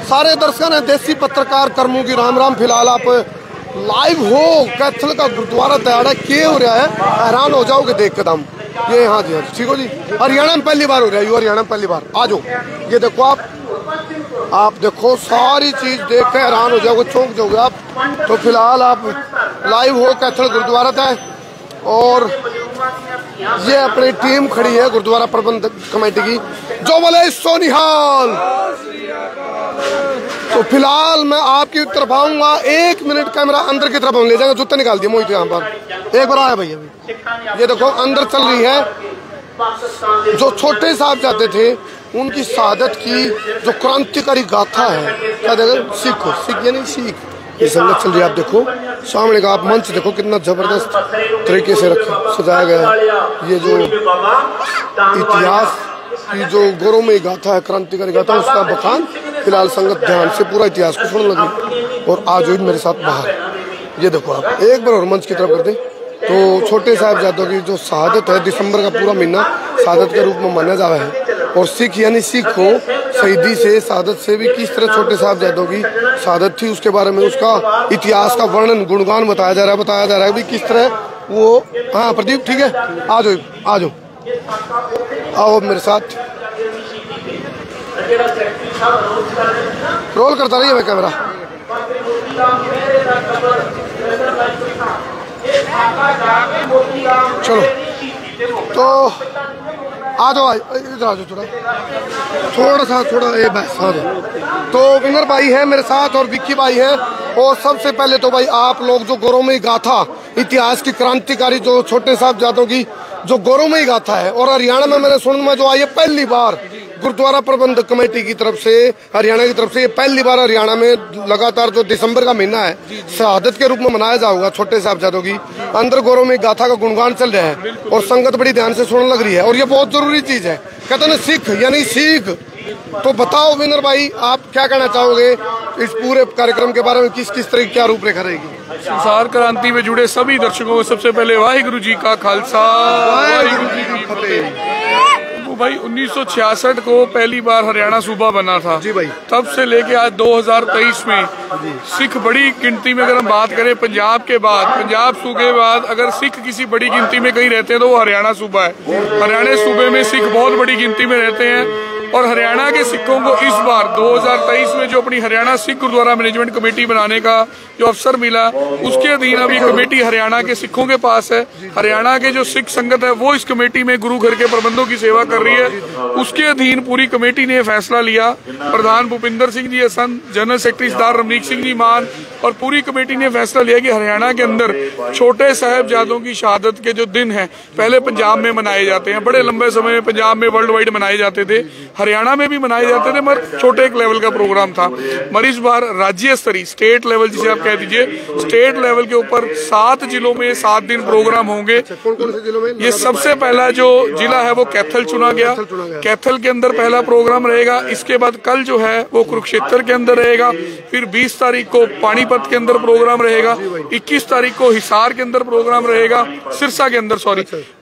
सारे दर्शकों ने देसी पत्रकार कर्मों की राम राम। फिलहाल आप लाइव हो कैथल का गुरुद्वारा दयाड़ा के हो रहा है, हैरान हो जाओगे देख के दम। ये हाँ जी ठीक हो जी, हरियाणा में पहली बार हो रहा है, हरियाणा में पहली बार। आ जाओ, ये देखो आप देखो सारी चीज देख के हैरान हो जाओगे, चौंक जाओगे आप। तो फिलहाल आप लाइव हो कैथल गुरुद्वारा था और ये अपनी टीम खड़ी है गुरुद्वारा प्रबंधक कमेटी की, जो बोले सोनिहाल। तो फिलहाल मैं आपकी तरफ आऊंगा, 1 मिनट कैमरा अंदर की तरफ हम ले जाएंगे। जूते निकाल दिए मोहित यहाँ पर, एक बार आया भैया। ये देखो अंदर चल रही है, जो छोटे साहबजादे थे उनकी शहादत की जो क्रांतिकारी गाथा है, क्या देखो सिख यानी सीख, ये संगत चल रही है। आप देखो सामने का आप मंच देखो कितना जबरदस्त तरीके से सजाया गया है। ये जो इतिहास की जो गौरवमयी गाथा है, क्रांतिकारी गाथा, उसका बखान फिलहाल संगत ध्यान से पूरा इतिहास को सुनने लगी। और आज मेरे साथ बाहर, ये देखो आप एक बार और मंच की तरफ कर दे। तो छोटे साहिबजादों की जो शहादत है, दिसंबर का पूरा महीना शहादत के रूप में माना जा रहा है। और सिख यानी सिख हो, शहीदी से शहादत से भी किस तरह छोटे साहिबजादों की शहादत थी, उसके बारे में उसका इतिहास का वर्णन गुणगान बताया जा रहा है भी किस तरह वो। हाँ प्रदीप ठीक है, आ जाओ आओ मेरे साथ। रोल करता रहिए मैं कैमरा। चलो तो आ जाओ, इधर आ जाओ थोड़ा ये बस आ जाओ। तो विनर भाई है मेरे साथ और विक्की भाई है। और सबसे पहले तो भाई आप लोग जो गौरवमयी गाथा, इतिहास की क्रांतिकारी जो छोटे साहबजादों की जो गौरवमयी गाथा है, और हरियाणा में मैंने सुनने में जो आई है पहली बार गुरुद्वारा प्रबंधक कमेटी की तरफ से, हरियाणा की तरफ से, ये पहली बार हरियाणा में लगातार जो दिसंबर का महीना है शहादत के रूप में मनाया जाएगा छोटे साहबजादों की, अंदर गौरवमयी गाथा का गुणगान चल रहा है और संगत बड़ी ध्यान से सुनने लग रही है। और ये बहुत जरूरी चीज है, कहते हैं सिख यानी सीख। तो बताओ विनर भाई आप क्या कहना चाहोगे इस पूरे कार्यक्रम के बारे में, किस किस तरह की क्या रूपरेखा रहेगी? संसार क्रांति में जुड़े सभी दर्शकों को सबसे पहले वाहिगुरु जी का खालसा, वाहिगुरु जी की फतेह। भाई 1966 को पहली बार हरियाणा सूबा बना था जी भाई, तब से लेके आज 2023 में सिख बड़ी गिनती में, अगर हम बात करें पंजाब के बाद, पंजाब सूबे के बाद अगर सिख किसी बड़ी गिनती में कहीं रहते हैं तो वो हरियाणा सूबा है। हरियाणा सूबे में सिख बहुत बड़ी गिनती में रहते हैं। और हरियाणा के सिखों को इस बार 2023 में जो अपनी हरियाणा सिख गुरुद्वारा मैनेजमेंट कमेटी बनाने का जो अवसर मिला, उसके अधीन अब ये कमेटी हरियाणा के सिखों के पास है। हरियाणा के जो सिख संगत है वो इस कमेटी में गुरु घर के प्रबंधों की सेवा कर रही है। उसके अधीन पूरी कमेटी ने फैसला लिया, प्रधान भूपिंदर सिंह जी असंत, जनरल सेक्रेटरी सरदार रमनीक सिंह जी मान और पूरी कमेटी ने फैसला लिया कि हरियाणा के अंदर छोटे साहिबजादों की शहादत के जो दिन हैं पहले पंजाब में मनाए जाते हैं, बड़े लंबे समय में पंजाब में वर्ल्ड वाइड मनाए जाते थे, हरियाणा में भी मनाए जाते थे, मगर छोटे एक लेवल का प्रोग्राम था। मगर इस बार राज्य स्तरीय स्टेट लेवल जिसे आप कह दीजिए, स्टेट लेवल के ऊपर 7 जिलों में 7 दिन प्रोग्राम होंगे। कौन से जिलों में? ये सबसे पहला जो जिला है वो कैथल चुना गया। कैथल के अंदर पहला प्रोग्राम रहेगा। इसके बाद कल जो है वो कुरुक्षेत्र के अंदर रहेगा। फिर 20 तारीख को पानीपत के अंदर प्रोग्राम रहेगा। 21 तारीख को हिसार के अंदर प्रोग्राम रहेगा, सिरसा के अंदर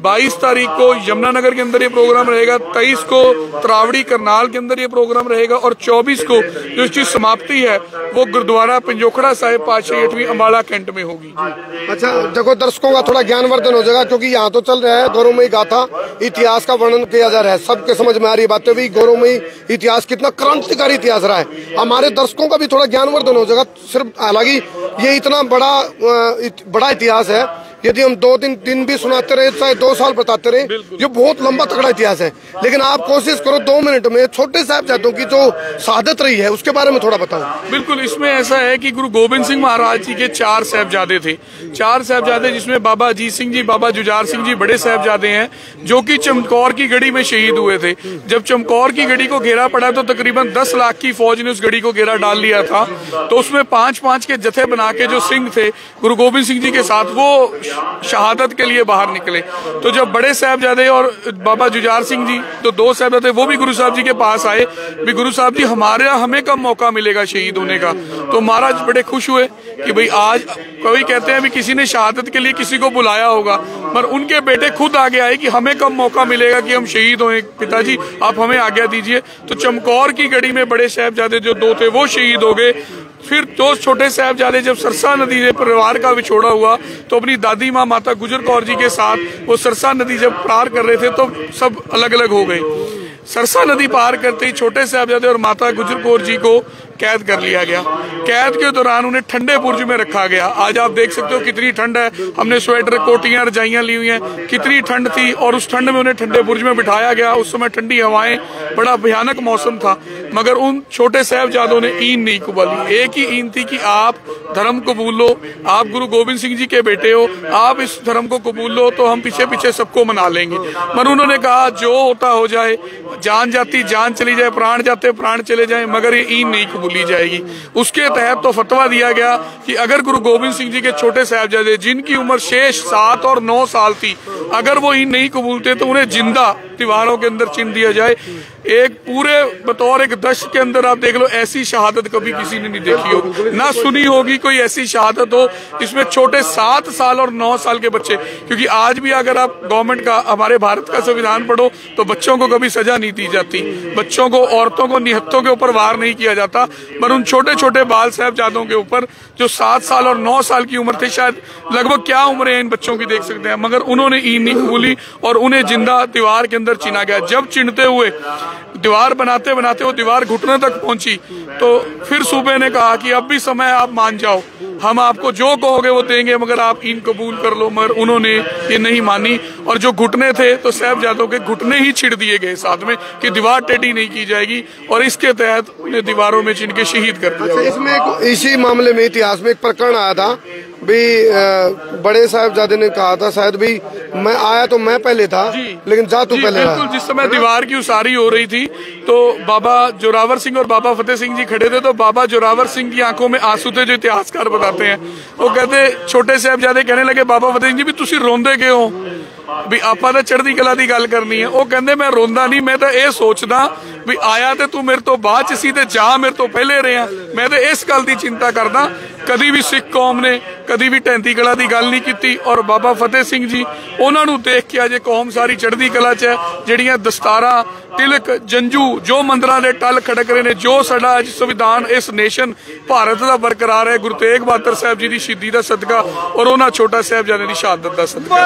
22 तारीख को यमुनानगर के अंदर ये प्रोग्राम रहेगा। 23 को त्रावड़ी करनाल के अंदर ये प्रोग्राम रहेगा। और 24 को जो इसकी समाप्ति है वो गुरुद्वारा पंजोखड़ा साहिब पातशाही 8वीं अम्बाला कैंट में होगी। अच्छा देखो दर्शकों का थोड़ा ज्ञानवर्धन हो जाएगा, क्योंकि यहाँ तो चल रहा है गौरवमयी गाथा, इतिहास का वर्णन किया जा रहा है, सबके समझ में आ रही बातें भी, गौरवमयी इतिहास कितना क्रांतिकारी इतिहास रहा है। हमारे दर्शकों का भी थोड़ा ज्ञानवर्धन हो जाएगा। सिर्फ हालांकि ये इतना बड़ा इतिहास है, यदि हम 2-3 दिन भी सुनाते रहे, चाहे 2 साल बताते रहे, ये बहुत लंबा तगड़ा इतिहास है। लेकिन आप कोशिश करो 2 मिनट में छोटे साहिबजादों की जो शहादत रही है उसके बारे में थोड़ा बताओ। बिल्कुल, इसमें ऐसा है कि गुरु गोबिंद सिंह महाराज जी के 4 साहिबजादे थे, 4 साहिबजादे, जिसमें बाबा अजीत सिंह जी, बाबा जुझार सिंह जी बड़े साहिबजादे हैं, जो कि चमकौर की गढ़ी में शहीद हुए थे। जब चमकौर की गढ़ी को घेरा पड़ा तो तकरीबन 10 लाख की फौज ने उस गढ़ी को घेरा डाल लिया था। तो उसमें 5-5 के जत्थे बना के जो सिंह थे गुरु गोबिंद सिंह जी के साथ, वो शहादत के लिए बाहर निकले। तो जब बड़े साहबजादे और बाबा जुझार सिंह जी, तो दो साहबजादे, वो भी गुरु साहब जी के पास आए भी गुरु साहब जी हमें कब मौका मिलेगा शहीद होने का। तो महाराज बड़े खुश हुए कि भाई आज कभी कहते हैं भी किसी ने शहादत के लिए किसी को बुलाया होगा, पर उनके बेटे खुद आगे आए कि हमें कब मौका मिलेगा कि हम शहीद हों, पिताजी आप हमें आज्ञा दीजिए। तो चमकौर की गढ़ी में बड़े साहबजादे जो दो थे वो शहीद हो गए। फिर दो छोटे साहबजादे जब सरसा नदी से परिवार का विछोड़ा हुआ तो अपनी दादी माँ माता गुजर कौर जी के साथ वो सरसा नदी जब पार कर रहे थे तो सब अलग अलग हो गए। सरसा नदी पार करते ही छोटे साहबजादे और माता गुजर कौर जी को कैद कर लिया गया। कैद के दौरान उन्हें ठंडे बुर्ज में रखा गया। आज आप देख सकते हो कितनी ठंड है, हमने स्वेटर, कोटियां, रजाइयां ली हुई हैं, कितनी ठंड थी और उस ठंड में उन्हें ठंडे बुर्ज में बिठाया गया। उस समय ठंडी हवाएं, बड़ा भयानक मौसम था, मगर उन छोटे साहबजादों ने ईन नहीं कबूली। एक ही ईन थी कि आप धर्म कबूल लो, आप गुरु गोबिंद सिंह जी के बेटे हो, आप इस धर्म को कबूल लो तो हम पीछे पीछे सबको मना लेंगे। मगर उन्होंने कहा जो होता हो जाए, जान जाती जान चली जाए, प्राण जाते प्राण चले जाए, मगर ये ईन नहीं कबूली जाएगी। उसके तहत तो फतवा दिया गया कि अगर गुरु गोबिंद सिंह जी के छोटे साहबजादे जिनकी उम्र शेष 7 और 9 साल थी, अगर वो ईन नहीं कबूलते तो उन्हें जिंदा दीवारों के अंदर चिन दिया जाए। एक पूरे बतौर एक दशक के अंदर आप देख लो, ऐसी शहादत कभी किसी ने नहीं देखी होगी, ना सुनी होगी कोई ऐसी शहादत हो इसमें छोटे 7 साल और 9 साल के बच्चे। क्योंकि आज भी अगर आप गवर्नमेंट का, हमारे भारत का संविधान पढ़ो तो बच्चों को कभी सजा नहीं दी जाती, बच्चों को, औरतों को, निहत्तों के ऊपर वार नहीं किया जाता, पर उन छोटे छोटे बाल साहबजादों के ऊपर जो 7 साल और 9 साल की उम्र थी, शायद लगभग क्या उम्र है इन बच्चों की देख सकते हैं, मगर उन्होंने ईन नहीं कबूली और उन्हें जिंदा दीवार के अंदर चिना गया। जब चिनते हुए दीवार बनाते बनाते वो दीवार घुटने तक पहुंची तो फिर सूबे ने कहा कि अब भी समय, आप मान जाओ, हम आपको जो कहोगे वो देंगे, मगर आप ईन कबूल कर लो। मगर उन्होंने ये नहीं मानी और जो घुटने थे तो साहबजादों के घुटने ही छिड़ दिए गए साथ में कि दीवार टेढ़ी नहीं की जाएगी, और इसके तहत उन्हें दीवारों में चिन के शहीद कर दिया। अच्छा, इसमें इसी मामले में इतिहास में एक प्रकरण आया था भी, बड़े साहबजादे ने कहा था शायद भी मैं आया तो मैं पहले था लेकिन जा तू पहले। बिल्कुल, जिस समय दीवार की उसारी हो रही थी तो बाबा जोरावर सिंह और बाबा फतेह सिंह जी खड़े थे, तो बाबा जोरावर सिंह की आंखों में आंसू थे, जो इतिहासकार बताते हैं। वो कहते, छोटे साहबजादे कहने लगे बाबा फतेह सिंह जी भी तुसी रोंदे क्यों भी, आपा तो चढ़दी कला दी गल करनी है। वो कहते मैं रोंदा नहीं, मैं तो ये सोचदा भी आया तो तू मेरे तो बाद च सी ते जा मेरे तो पहले रहा, मैं तो इस गल की चिंता करदा। कदी भी सिख कौम ने कदी भी ढैंती कला की गल नहीं की, और बाबा फतेह सिंह जी उन्होंने देख के अजे कौम सारी चढ़दी कला च है, जड़ियां दस्तारा, तिलक, जंजू, जो मंदिरां दे टल खड़क रहे ने, जो साडा संविधान इस नेशन भारत का बरकरार है, गुरु तेग बहादुर साहब जी की शहीदी का सदका और उन्होंने छोटा साहबजादे की शहादत का सदका।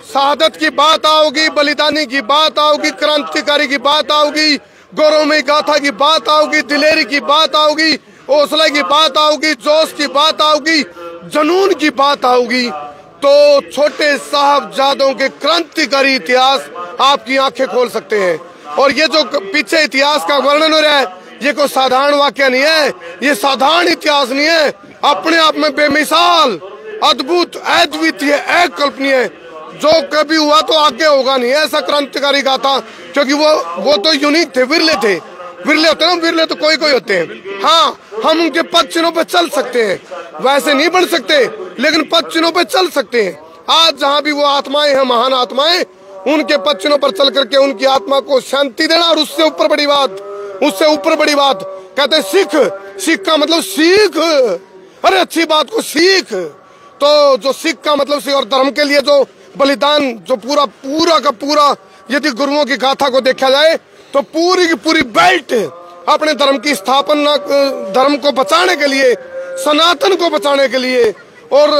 शहादत की बात आओगी, बलिदानी की बात आओगी, क्रांतिकारी की बात आओगी, गौरवमयी गाथा की बात आओगी, दिलेरी की बात आओगी, हौसले की बात आओगी, जोश की बात आओगी, जुनून की बात आओगी, तो छोटे साहबजादों के क्रांतिकारी इतिहास आपकी आंखें खोल सकते हैं। और ये जो पीछे इतिहास का वर्णन हो रहा है, ये कोई साधारण वाक्य नहीं है, ये साधारण इतिहास नहीं है, अपने आप में बेमिसाल, अद्भुत, अद्वितीय, अकल्पनीय, जो कभी हुआ तो आगे होगा नहीं ऐसा क्रांतिकारी गाथा। क्योंकि वो तो यूनिक थे, विरले थे, विरले होते हैं ना, विरले तो कोई कोई होते हैं। हाँ, हम उनके पद चिन्हों पे चल सकते हैं, वैसे नहीं बन सकते लेकिन पद चिन्हों पे चल सकते हैं। आज जहाँ भी वो आत्माएं हैं, महान आत्माएं, उनके पद चिन्हों पर चल करके उनकी आत्मा को शांति देना। और उससे ऊपर बड़ी बात, उससे ऊपर बड़ी बात कहते हैं सिख, सिख का मतलब सीख, अरे अच्छी बात को सीख। तो जो सिख का मतलब सिख, और धर्म के लिए जो बलिदान, जो पूरा का पूरा, यदि गुरुओं की गाथा को देखा जाए तो पूरी की पूरी बेल्ट अपने धर्म की स्थापना, धर्म को बचाने के लिए, सनातन को बचाने के लिए और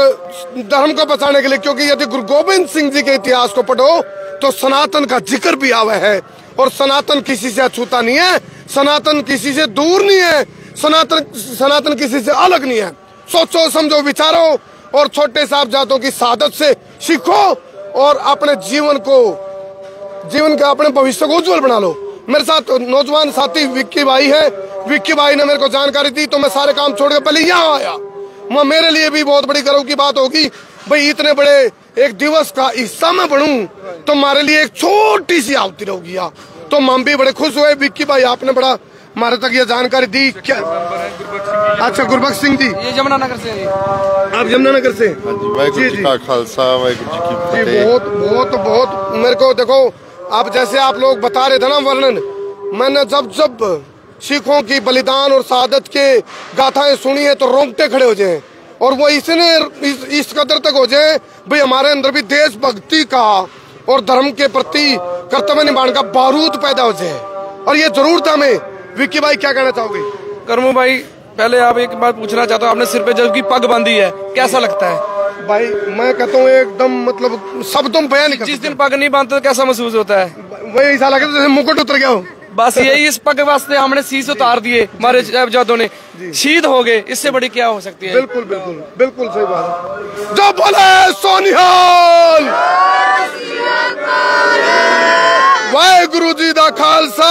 धर्म को बचाने के लिए। क्योंकि यदि गुरु गोबिंद सिंह जी के इतिहास को पढ़ो तो सनातन का जिक्र भी आवा है, और सनातन किसी से अछूता नहीं है, सनातन किसी से दूर नहीं है, सनातन किसी से अलग नहीं है। सोचो, समझो, विचारो और छोटे साहबजादों की शहादत से सीखो और अपने जीवन का, अपने भविष्य को उज्जवल बना लो। मेरे साथ नौजवान साथी विक्की भाई है, विक्की भाई ने मेरे को जानकारी दी तो मैं सारे काम छोड़ के पहले यहाँ आया। मेरे लिए भी बहुत बड़ी गर्व की बात होगी भाई, इतने बड़े एक दिवस का हिस्सा मैं बनूं तो हमारे लिए एक छोटी सी आहुति होगी। तो हम भी बड़े खुश हुए। विक्की भाई, आपने बड़ा हमारे तक ये जानकारी दी। क्या अच्छा, गुरबख्श सिंह जी, ये यमुनानगर से हैं। आप यमुनानगर से? वाहिगुरू जी का खालसा वाहिगुरू जी की जी, फतेह। बहुत बहुत बहुत मेरे को देखो, आप जैसे आप लोग बता रहे थे ना वर्णन, मैंने जब जब सिखों की बलिदान और शहादत के गाथाएं सुनी है तो रोंगटे खड़े हो जाए, और वो इसने इस कदर तक हो जाए भाई हमारे अंदर भी देशभक्ति का और धर्म के प्रति कर्तव्य निभाने का बारूद पैदा हो जाए। और ये जरूरत हमें। विक्की भाई क्या कहना चाहोगे? करमू भाई, पहले आप एक बात पूछना चाहता हूँ, आपने सिर पे जब की पग बांधी है कैसा लगता है? भाई मैं कहता हूँ एकदम मतलब सब तुम बयान नहीं कर जिस दिन पग नहीं बांधते तो कैसा महसूस होता है? सकते। वही ऐसा लगे जैसे मुकुट उतर गया हो। बस यही, इस पग वास्ते हमने शीश उतार दिए, हमारे साहबजादों ने शहीद हो गए, इससे बड़ी क्या हो सकती है? बिल्कुल बिल्कुल बिल्कुल सही बात है। जो बोले सोनिहाल, वाहेगुरु जी दा खालसा,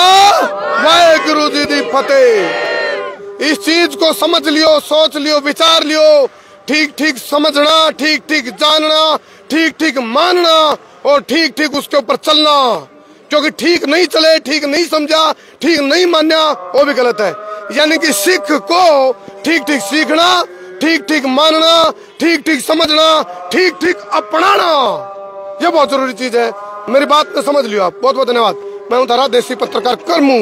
वाहेगुरु जी दी फतेह। इस चीज को समझ लियो, सोच लियो, विचार लियो, ठीक ठीक समझना, ठीक ठीक जानना, ठीक ठीक मानना और ठीक ठीक उसके ऊपर चलना। क्योंकि ठीक नहीं चले, ठीक नहीं समझा, ठीक नहीं माना, वो भी गलत है। यानी कि सिख को ठीक ठीक सीखना, ठीक ठीक मानना, ठीक ठीक समझना, ठीक ठीक अपनाना, ये बहुत जरूरी चीज है। मेरी बात को समझ लियो आप। बहुत बहुत धन्यवाद। मैं हूँ तारा, देसी पत्रकार करमू।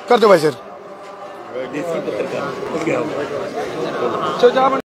कर दो भाई सर।